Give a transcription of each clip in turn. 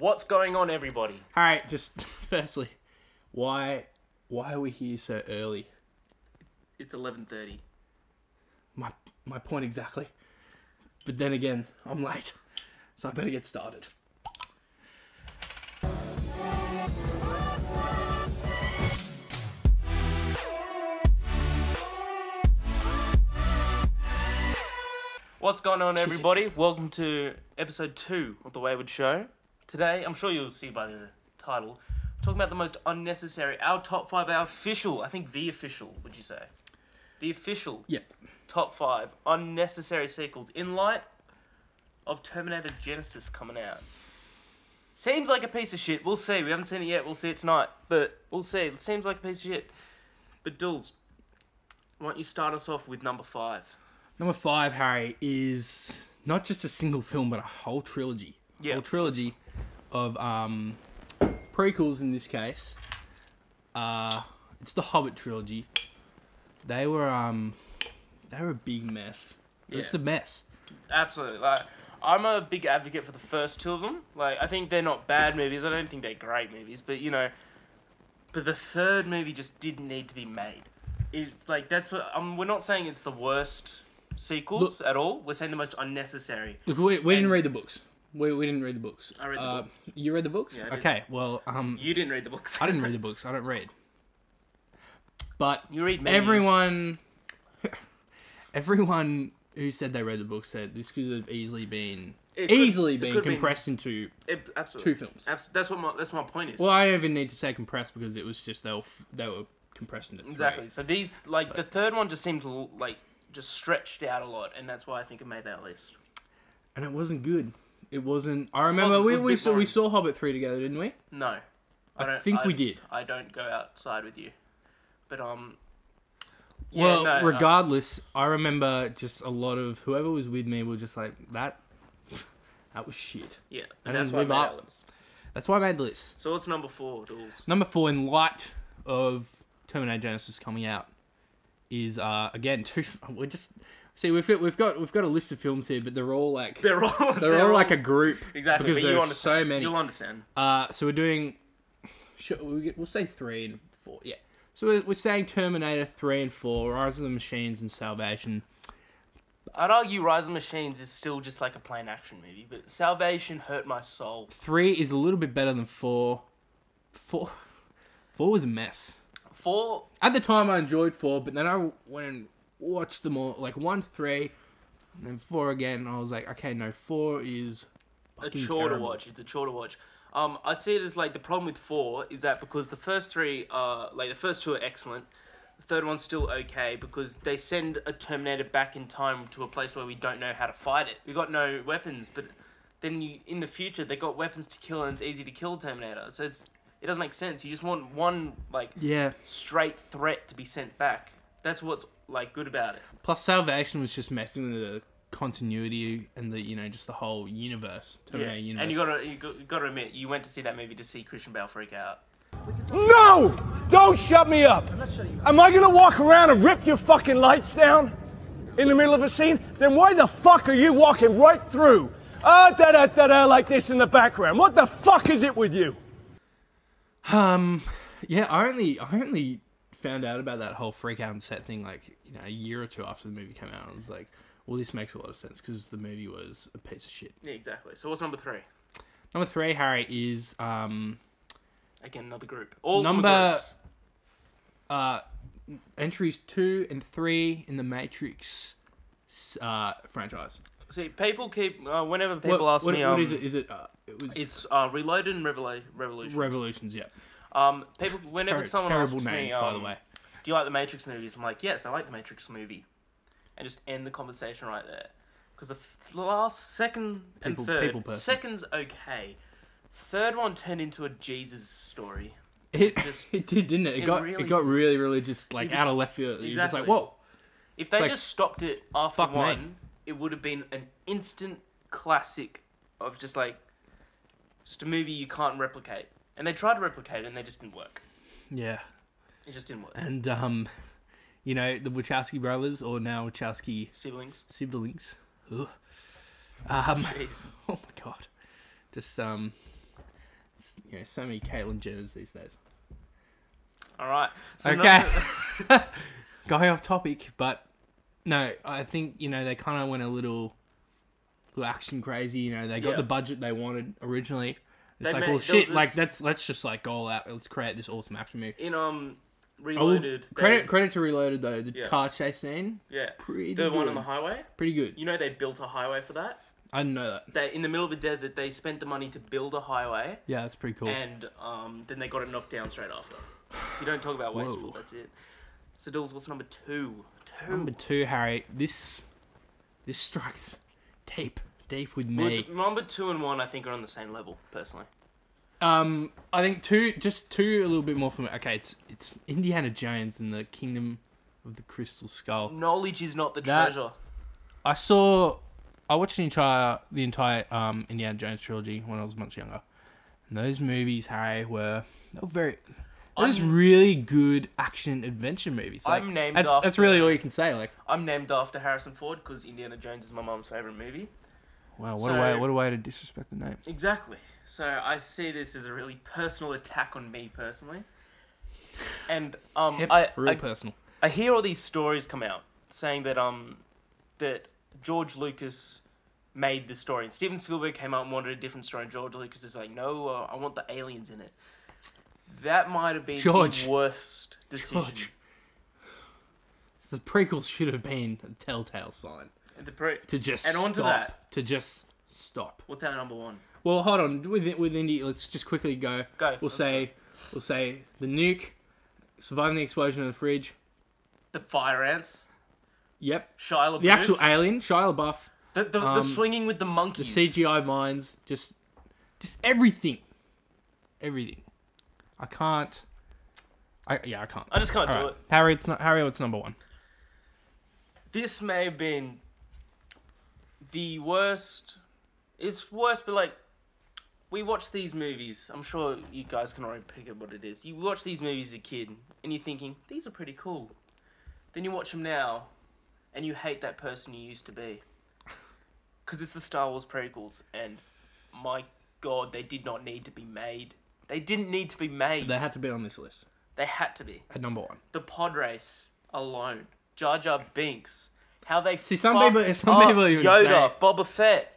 What's going on, everybody? All right, just firstly, why are we here so early? It's 11:30. My point exactly. But then again, I'm late, so I better get started. What's going on, everybody? Welcome to episode 2 of the Wayward Show. Today, I'm sure you'll see by the title, we're talking about the most unnecessary, our top 5, our official, I think the official, would you say? The official top 5 unnecessary sequels in light of Terminator Genisys coming out. Seems like a piece of shit. We'll see. We haven't seen it yet. We'll see it tonight. But we'll see. It seems like a piece of shit. But Dulls, why don't you start us off with number 5? Number 5, Harry, is not just a single film, but a whole trilogy. Yeah. Whole trilogy of prequels in this case. It's the Hobbit trilogy. They were a big mess. It's a mess. Absolutely. Like, I'm a big advocate for the first 2 of them. Like, I think they're not bad movies. I don't think they're great movies, but you know, but the third movie just didn't need to be made. It's like that's what we're not saying it's the worst sequels at all. We're saying the most unnecessary. Look, we didn't read the books. We didn't read the books. I read the book. You read the books? Yeah, I did. Okay, well, you didn't read the books. I didn't read the books. I don't read. But you read menus. Everyone who said they read the book said this could have easily been compressed into 2 films. That's my point is. Well, I don't even need to say compressed because it was just they were compressed into 3. Exactly. So these the third one just seemed to just stretched out a lot, and that's why I think it made that list. And it wasn't good. It wasn't. I remember we saw Hobbit 3 together, didn't we? No, I think we did. I don't go outside with you, but yeah, well, regardless, I remember just a lot of whoever was with me were just like that was shit. Yeah, and that's why I made that list. That's why I made the list. So what's number 4, Dulls? Number 4, in light of Terminator Genisys coming out, is again we're just see we've got a list of films here, but they're all like they're all like a group exactly because there's so many. You'll understand. So we're doing we'll say 3 and 4, yeah. So we're saying Terminator 3 and 4, Rise of the Machines, and Salvation. I'd argue Rise of the Machines is still just like a plain action movie, but Salvation hurt my soul. 3 is a little bit better than 4. 4 was a mess. 4... At the time, I enjoyed 4, but then I went and watched them all, like 1 to 3, and then 4 again. I was like, okay, no, 4 is a chore to watch. It's a chore to watch. I see it as like the problem with 4 is that because the first 3 are the first 2 are excellent, the third one's still okay because they send a Terminator back in time to a place where we don't know how to fight it. We got no weapons, but then in the future they got weapons to kill and it's easy to kill Terminator. So it doesn't make sense. You just want one straight threat to be sent back. That's what's good about it. Plus, Salvation was just messing with the continuity and the just the whole universe, Terminator universe. And you got to admit, you went to see that movie to see Christian Bale freak out. No! Don't shut me up! Am I gonna walk around and rip your fucking lights down in the middle of a scene? Then why the fuck are you walking right through? Da-da-da-da like this in the background. What the fuck is it with you? Yeah, I only found out about that whole freak out on set thing a year or 2 after the movie came out. I was like, well, this makes a lot of sense because the movie was a piece of shit. Yeah, exactly. So what's number 3? Number 3, Harry, is again another group. All number entries 2 and 3 in the Matrix franchise. See, people keep whenever people ask me, what is it? It's Reloaded and Revolutions. Revolutions, yeah. People whenever someone asks names, me, by the way, do you like the Matrix movies? I'm like, yes, I like the Matrix movie, and just end the conversation right there. Because the last, second, and third, second's okay. Third one turned into a Jesus story. It did, didn't it? It got really just out of left field. Exactly. You're just like, whoa. If they just stopped it after 1, it would have been an instant classic of just a movie you can't replicate. And they tried to replicate it and they just didn't work. Yeah. It just didn't work. And the Wachowski brothers, or now Wachowski siblings. Ugh. Jeez. Oh my god. Just So many Caitlyn Jenners these days. All right. So Okay. Going off topic, but no, I think they kind of went a little action crazy. They got the budget they wanted originally. It's like, well, shit. Like let's just like go all out. Let's create this awesome action movie. In Reloaded. Credit to Reloaded though. The car chase scene. Yeah. Pretty the good. One on the highway. Pretty good. They built a highway for that. I didn't know that. They in the middle of the desert. They spent the money to build a highway. Yeah, that's pretty cool. And then they got it knocked down straight after. You don't talk about wasteful. That's it. So, Dills, what's number 2? Number 2, Harry. This strikes deep with me. Number 2 and 1, I think, are on the same level, personally. I think 2 a little bit more from it. Okay, it's Indiana Jones and the Kingdom of the Crystal Skull. Knowledge is not the treasure. I watched the entire Indiana Jones trilogy when I was much younger. And those movies, Harry, were just really good action adventure movies. Like, that's really all you can say. Like, I'm named after Harrison Ford because Indiana Jones is my mum's favourite movie. Wow, what a way to disrespect the name. Exactly. So I see this as a really personal attack on me personally. And personal. I hear all these stories come out saying that that George Lucas made the story, and Steven Spielberg came out and wanted a different story, and George Lucas is like, no, I want the aliens in it. That might have been the worst decision. The prequels should have been a telltale sign. To just stop. What's our number 1? Well, hold on. With Indy, let's just quickly go. We'll say the nuke, surviving the explosion in the fridge. The fire ants. Yep. Shia LaBeouf. The actual alien, Shia LaBeouf. The swinging with the monkeys. The CGI mines. Just everything. Everything. I can't. I can't. I just can't do it. Harry, what's number 1? This may have been the worst. It's worse, but like, we watch these movies. I'm sure you guys can already pick up what it is. You watch these movies as a kid, and you're thinking, these are pretty cool. Then you watch them now, and you hate that person you used to be. Because it's the Star Wars prequels, and my God, they did not need to be made. They didn't need to be made. They had to be on this list. They had to be. At number 1. The pod race alone. Jar Jar Binks. How they some people even Yoda, say, Boba Fett.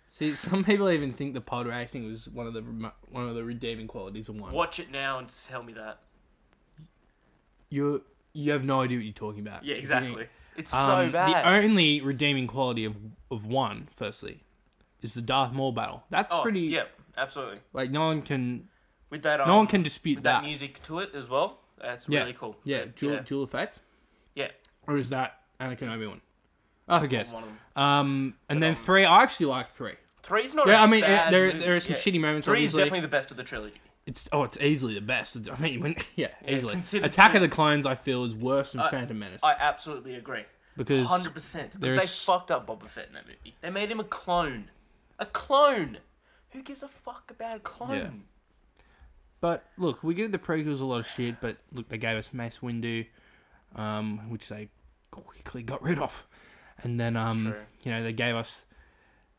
See, some people even think the pod racing was one of the redeeming qualities of 1. Watch it now and tell me that. You have no idea what you're talking about. Yeah, exactly. It's so bad. The only redeeming quality of 1, firstly, is the Darth Maul battle. That's pretty. Yeah, absolutely. Like no one can dispute that music to it as well. That's really cool. Yeah, Duel of Fates. Yeah. Or is that Anakin Obi-Wan? I guess. One of them. And then 3. I actually like 3. 3's not. Yeah, I mean, bad there are some shitty moments. 3 is definitely the best of the trilogy. It's easily the best. I mean, easily. Attack of the Clones, I feel, is worse than Phantom Menace. I absolutely agree. Because 100%. Because they fucked up Boba Fett in that movie. They made him a clone. A clone. Who gives a fuck about a clone? Yeah. But look, we give the prequels a lot of shit. But look, they gave us Mace Windu, which they quickly got rid of, and then they gave us.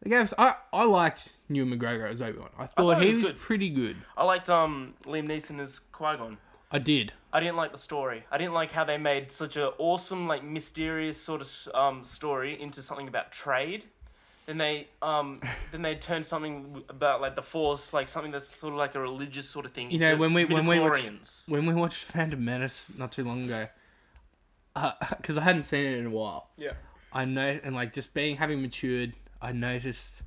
I liked Ewan McGregor as Obi-Wan. I thought he was pretty good. I liked Liam Neeson as Qui-Gon. I did. I didn't like the story. I didn't like how they made such an awesome, like, mysterious sort of story into something about trade. Then they turned something about like the Force, like something that's sort of like a religious sort of thing. You know, when we watched Phantom Menace not too long ago, because I hadn't seen it in a while. Yeah. I know, and like just having matured, I noticed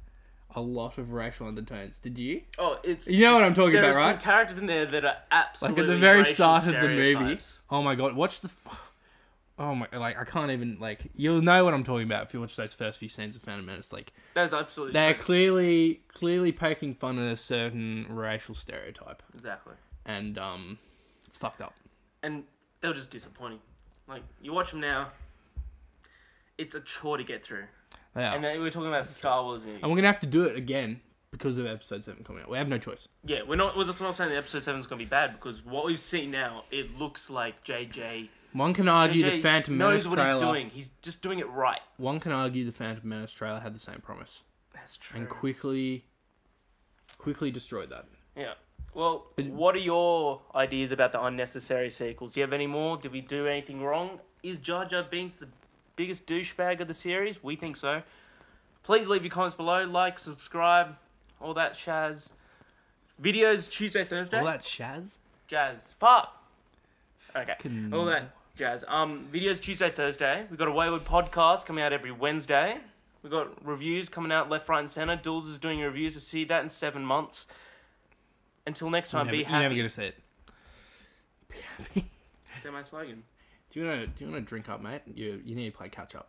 a lot of racial undertones. Did you? Oh, you know what I'm talking about, right? There are some characters in there that are absolutely like at the very racial start of the movie. stereotypes. Oh my God, watch the. Oh my! Like I can't even like. You'll know what I'm talking about if you watch those first few scenes of Phantom Menace. Like that's absolutely. They're true. clearly poking fun at a certain racial stereotype. Exactly. And it's fucked up. And they were just disappointing. Like you watch them now, it's a chore to get through. They are. And then we're talking about a Star Wars movie. And we're gonna have to do it again because of Episode 7 coming out. We have no choice. Yeah, we're just not saying that Episode 7 is gonna be bad because what we've seen now, it looks like JJ. One can argue the Phantom Menace knows what trailer. He's doing. He's just doing it right. One can argue the Phantom Menace trailer had the same promise. That's true. And quickly quickly destroyed that. Yeah. Well, what are your ideas about the unnecessary sequels? Do you have any more? Did we do anything wrong? Is Jar Jar Binks the biggest douchebag of the series? We think so. Please leave your comments below. Like, subscribe, all that shaz. Videos Tuesday, Thursday. All that Shaz? Jazz. Fuck. Okay. Fucking- All that jazz. Videos Tuesday, Thursday. We've got a Wayward podcast coming out every Wednesday. We've got reviews coming out left, right, and centre. Dools is doing reviews. We'll see that in 7 months. Until next time, be happy. You're never going to say it. Be happy. Is that my slogan? Do you want to drink up, mate? You need to play catch up.